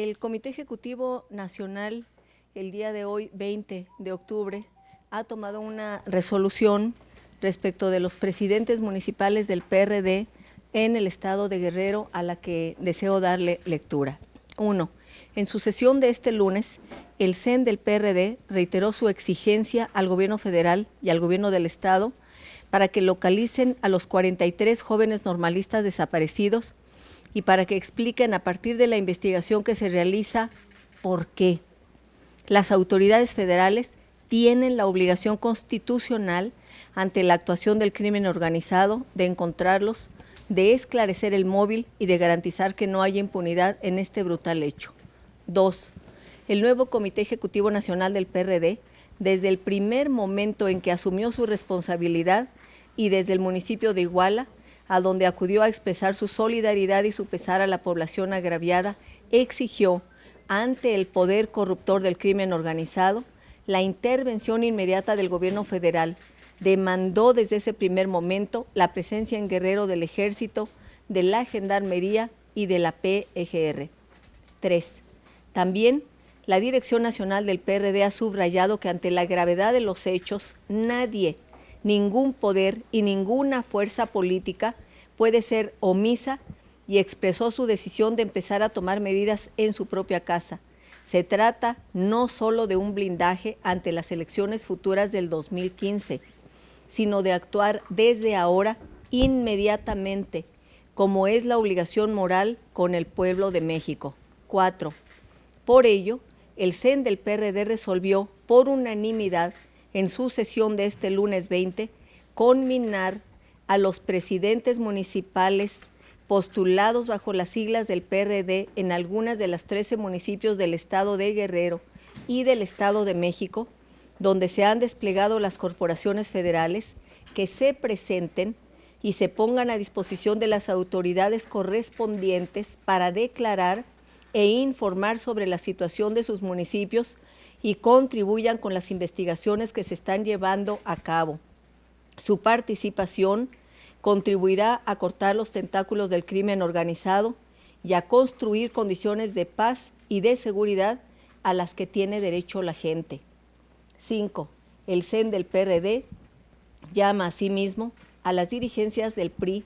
El Comité Ejecutivo Nacional, el día de hoy, 20 de octubre, ha tomado una resolución respecto de los presidentes municipales del PRD en el estado de Guerrero, a la que deseo darle lectura. 1. En su sesión de este lunes, el CEN del PRD reiteró su exigencia al gobierno federal y al gobierno del estado para que localicen a los 43 jóvenes normalistas desaparecidos y para que expliquen a partir de la investigación que se realiza por qué. Las autoridades federales tienen la obligación constitucional ante la actuación del crimen organizado de encontrarlos, de esclarecer el móvil y de garantizar que no haya impunidad en este brutal hecho. 2. El nuevo Comité Ejecutivo Nacional del PRD, desde el primer momento en que asumió su responsabilidad y desde el municipio de Iguala, a donde acudió a expresar su solidaridad y su pesar a la población agraviada, exigió ante el poder corruptor del crimen organizado la intervención inmediata del gobierno federal. Demandó desde ese primer momento la presencia en Guerrero del Ejército, de la Gendarmería y de la PGR. 3. También la Dirección Nacional del PRD ha subrayado que ante la gravedad de los hechos, nadie, ningún poder y ninguna fuerza política puede ser omisa, y expresó su decisión de empezar a tomar medidas en su propia casa. Se trata no solo de un blindaje ante las elecciones futuras del 2015, sino de actuar desde ahora inmediatamente, como es la obligación moral con el pueblo de México. 4. Por ello, el CEN del PRD resolvió por unanimidad en su sesión de este lunes 20, conminar a los presidentes municipales postulados bajo las siglas del PRD en algunas de las 13 municipios del estado de Guerrero y del estado de México, donde se han desplegado las corporaciones federales, que se presenten y se pongan a disposición de las autoridades correspondientes para declarar e informar sobre la situación de sus municipios y contribuyan con las investigaciones que se están llevando a cabo. Su participación contribuirá a cortar los tentáculos del crimen organizado y a construir condiciones de paz y de seguridad a las que tiene derecho la gente. 5. El CEN del PRD llama asimismo a las dirigencias del PRI,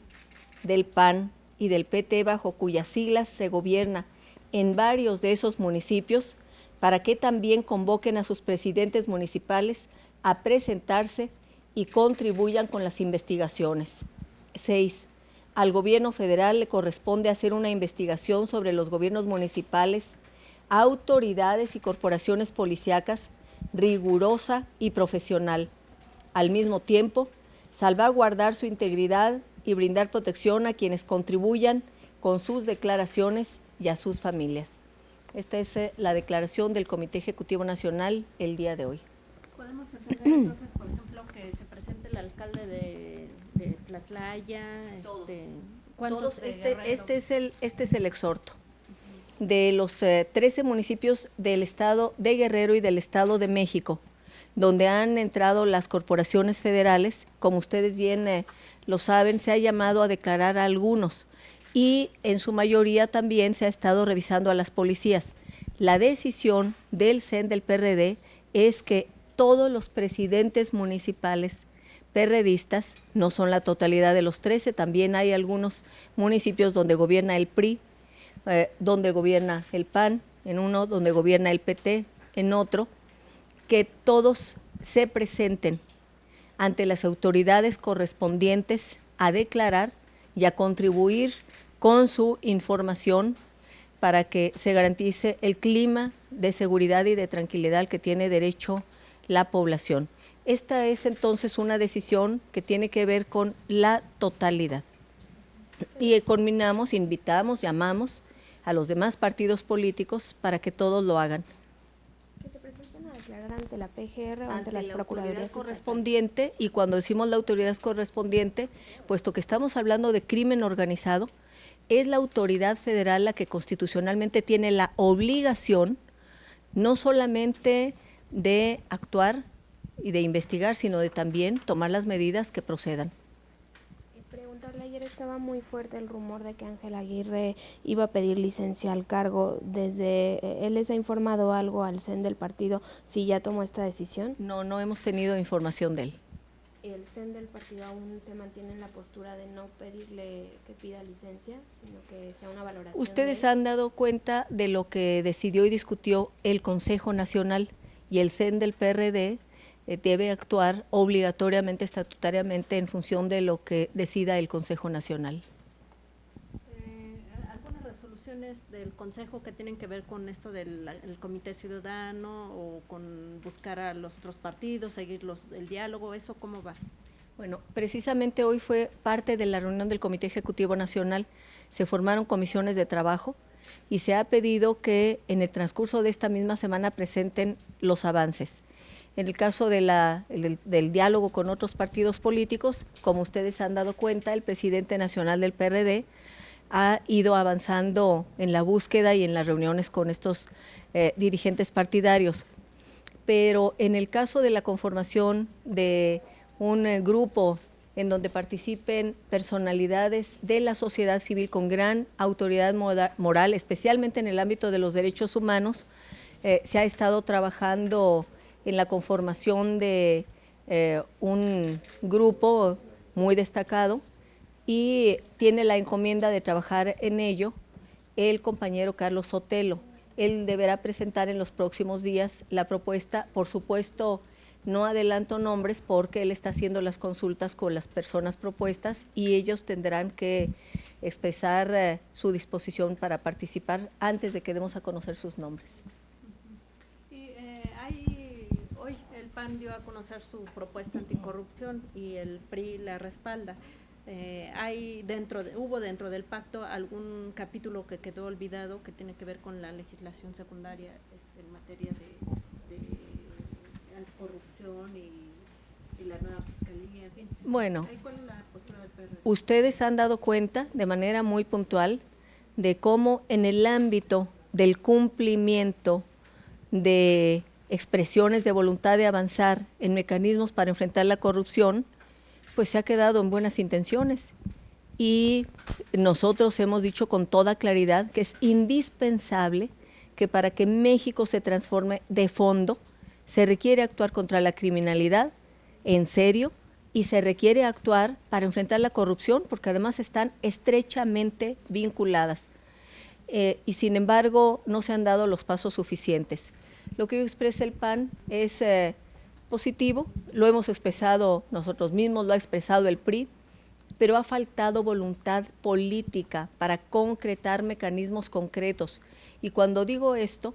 del PAN y del PT, bajo cuyas siglas se gobierna en varios de esos municipios, para que también convoquen a sus presidentes municipales a presentarse y contribuyan con las investigaciones. 6. Al gobierno federal le corresponde hacer una investigación sobre los gobiernos municipales, autoridades y corporaciones policíacas rigurosa y profesional. Al mismo tiempo, salvaguardar su integridad y brindar protección a quienes contribuyan con sus declaraciones y a sus familias. Esta es la declaración del Comité Ejecutivo Nacional el día de hoy. ¿Podemos entender entonces, por ejemplo, que se presente el alcalde de Tlatlaya? ¿Cuántos de Guerrero? Este es el exhorto. De los 13 municipios del estado de Guerrero y del estado de México, donde han entrado las corporaciones federales, como ustedes bien lo saben, se ha llamado a declarar a algunos, y en su mayoría también se ha estado revisando a las policías. La decisión del CEN del PRD es que todos los presidentes municipales perredistas, no son la totalidad de los 13, también hay algunos municipios donde gobierna el PRI, donde gobierna el PAN, en uno donde gobierna el PT, en otro, que todos se presenten ante las autoridades correspondientes a declarar y a contribuir con su información para que se garantice el clima de seguridad y de tranquilidad al que tiene derecho la población. Esta es entonces una decisión que tiene que ver con la totalidad. Y conminamos, invitamos, llamamos a los demás partidos políticos para que todos lo hagan. Que se presenten a declarar ante la PGR o ante las procuradurías correspondiente, y cuando decimos la autoridad correspondiente, puesto que estamos hablando de crimen organizado, es la autoridad federal la que constitucionalmente tiene la obligación no solamente de actuar y de investigar, sino de también tomar las medidas que procedan. preguntarle, ayer estaba muy fuerte el rumor de que Ángel Aguirre iba a pedir licencia al cargo. ¿Él les ha informado algo al CEN del partido si ya tomó esta decisión? No, no hemos tenido información de él. ¿Y el CEN del partido aún se mantiene en la postura de no pedirle que pida licencia, sino que sea una valoración? Ustedes han dado cuenta de lo que decidió y discutió el Consejo Nacional, y el CEN del PRD debe actuar obligatoriamente, estatutariamente, en función de lo que decida el Consejo Nacional. ¿Algunas resoluciones del Consejo que tienen que ver con esto del el Comité Ciudadano o con buscar a los otros partidos, seguir el diálogo? ¿Eso cómo va? Bueno, precisamente hoy fue parte de la reunión del Comité Ejecutivo Nacional. Se formaron comisiones de trabajo y se ha pedido que en el transcurso de esta misma semana presenten los avances. En el caso del diálogo con otros partidos políticos, como ustedes han dado cuenta, el presidente nacional del PRD ha ido avanzando en la búsqueda y en las reuniones con estos dirigentes partidarios. Pero en el caso de la conformación de un grupo en donde participen personalidades de la sociedad civil con gran autoridad moral, especialmente en el ámbito de los derechos humanos, se ha estado trabajando en la conformación de un grupo muy destacado, y tiene la encomienda de trabajar en ello el compañero Carlos Sotelo. Él deberá presentar en los próximos días la propuesta. Por supuesto, no adelanto nombres porque él está haciendo las consultas con las personas propuestas y ellos tendrán que expresar su disposición para participar antes de que demos a conocer sus nombres. Y hoy el PAN dio a conocer su propuesta anticorrupción y el PRI la respalda. ¿Hubo dentro del pacto algún capítulo que quedó olvidado que tiene que ver con la legislación secundaria en materia de anticorrupción y la nueva fiscalía? En fin. Bueno, ¿Cuál es la postura del PRD? Ustedes han dado cuenta de manera muy puntual de cómo en el ámbito del cumplimiento de expresiones de voluntad de avanzar en mecanismos para enfrentar la corrupción, pues se ha quedado en buenas intenciones, y nosotros hemos dicho con toda claridad que es indispensable que para que México se transforme de fondo se requiere actuar contra la criminalidad en serio y se requiere actuar para enfrentar la corrupción, porque además están estrechamente vinculadas. Y sin embargo no se han dado los pasos suficientes. Lo que hoy expresa el PAN es positivo, lo hemos expresado nosotros mismos, lo ha expresado el PRI, pero ha faltado voluntad política para concretar mecanismos concretos. Y cuando digo esto,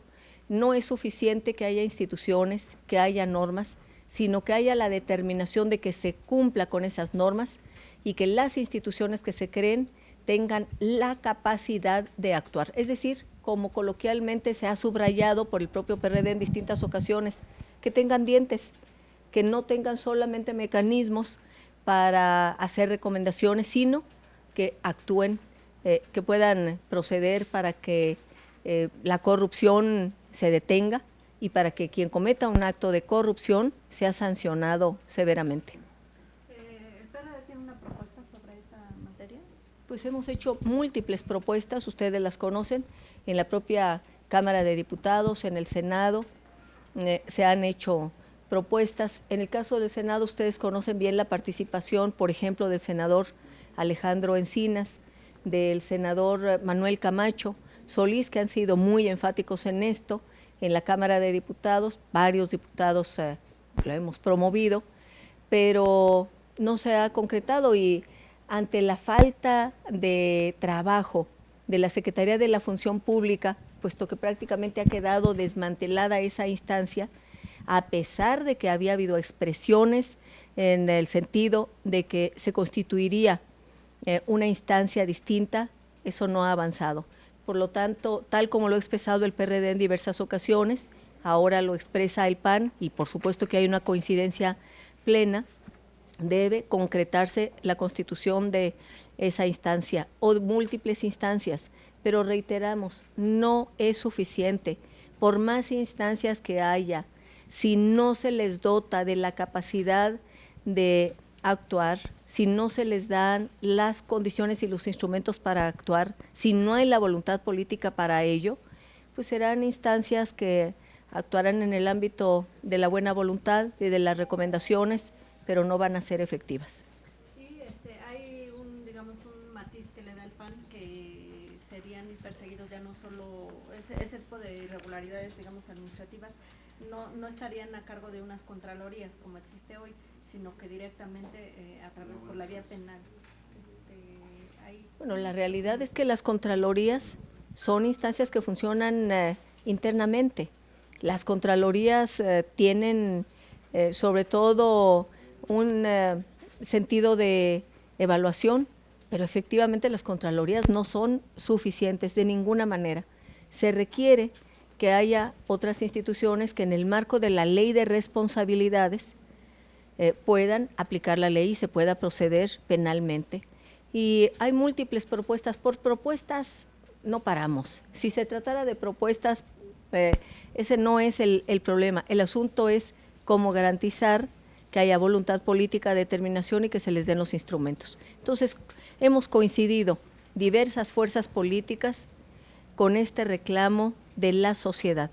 no es suficiente que haya instituciones, que haya normas, sino que haya la determinación de que se cumpla con esas normas y que las instituciones que se creen tengan la capacidad de actuar. Es decir, como coloquialmente se ha subrayado por el propio PRD en distintas ocasiones, que tengan dientes, que no tengan solamente mecanismos para hacer recomendaciones, sino que actúen, que puedan proceder para que la corrupción se detenga y para que quien cometa un acto de corrupción sea sancionado severamente. ¿El PRD tiene una propuesta sobre esa materia? Pues hemos hecho múltiples propuestas, ustedes las conocen, en la propia Cámara de Diputados, en el Senado, se han hecho propuestas. En el caso del Senado, ustedes conocen bien la participación, por ejemplo, del senador Alejandro Encinas, del senador Manuel Camacho Solís, que han sido muy enfáticos en esto. En la Cámara de Diputados, varios diputados lo hemos promovido, pero no se ha concretado, y ante la falta de trabajo de la Secretaría de la Función Pública, puesto que prácticamente ha quedado desmantelada esa instancia, a pesar de que había habido expresiones en el sentido de que se constituiría una instancia distinta, eso no ha avanzado. Por lo tanto, tal como lo ha expresado el PRD en diversas ocasiones, ahora lo expresa el PAN, y por supuesto que hay una coincidencia plena, debe concretarse la constitución de esa instancia o múltiples instancias, pero reiteramos, no es suficiente. Por más instancias que haya, si no se les dota de la capacidad de actuar, si no se les dan las condiciones y los instrumentos para actuar, si no hay la voluntad política para ello, pues serán instancias que actuarán en el ámbito de la buena voluntad y de las recomendaciones, pero no van a ser efectivas. Sí, hay digamos, un matiz que le da el PAN, que serían perseguidos ya no solo ese tipo de irregularidades, digamos, administrativas, no estarían a cargo de unas contralorías como existe hoy, sino que directamente a través por la vía penal. Bueno, la realidad es que las contralorías son instancias que funcionan internamente. Las contralorías tienen sobre todo un sentido de evaluación, pero efectivamente las contralorías no son suficientes de ninguna manera. Se requiere que haya otras instituciones que en el marco de la ley de responsabilidades puedan aplicar la ley y se pueda proceder penalmente. Y hay múltiples propuestas, por propuestas no paramos. Si se tratara de propuestas, ese no es el problema. El asunto es cómo garantizar que haya voluntad política, determinación y que se les den los instrumentos. Entonces, hemos coincidido diversas fuerzas políticas con este reclamo de la sociedad.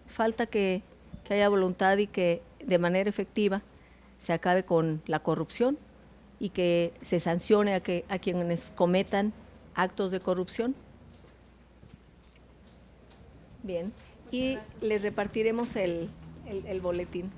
Falta que haya voluntad y que de manera efectiva se acabe con la corrupción y que se sancione a quienes cometan actos de corrupción. Bien, y les repartiremos el boletín.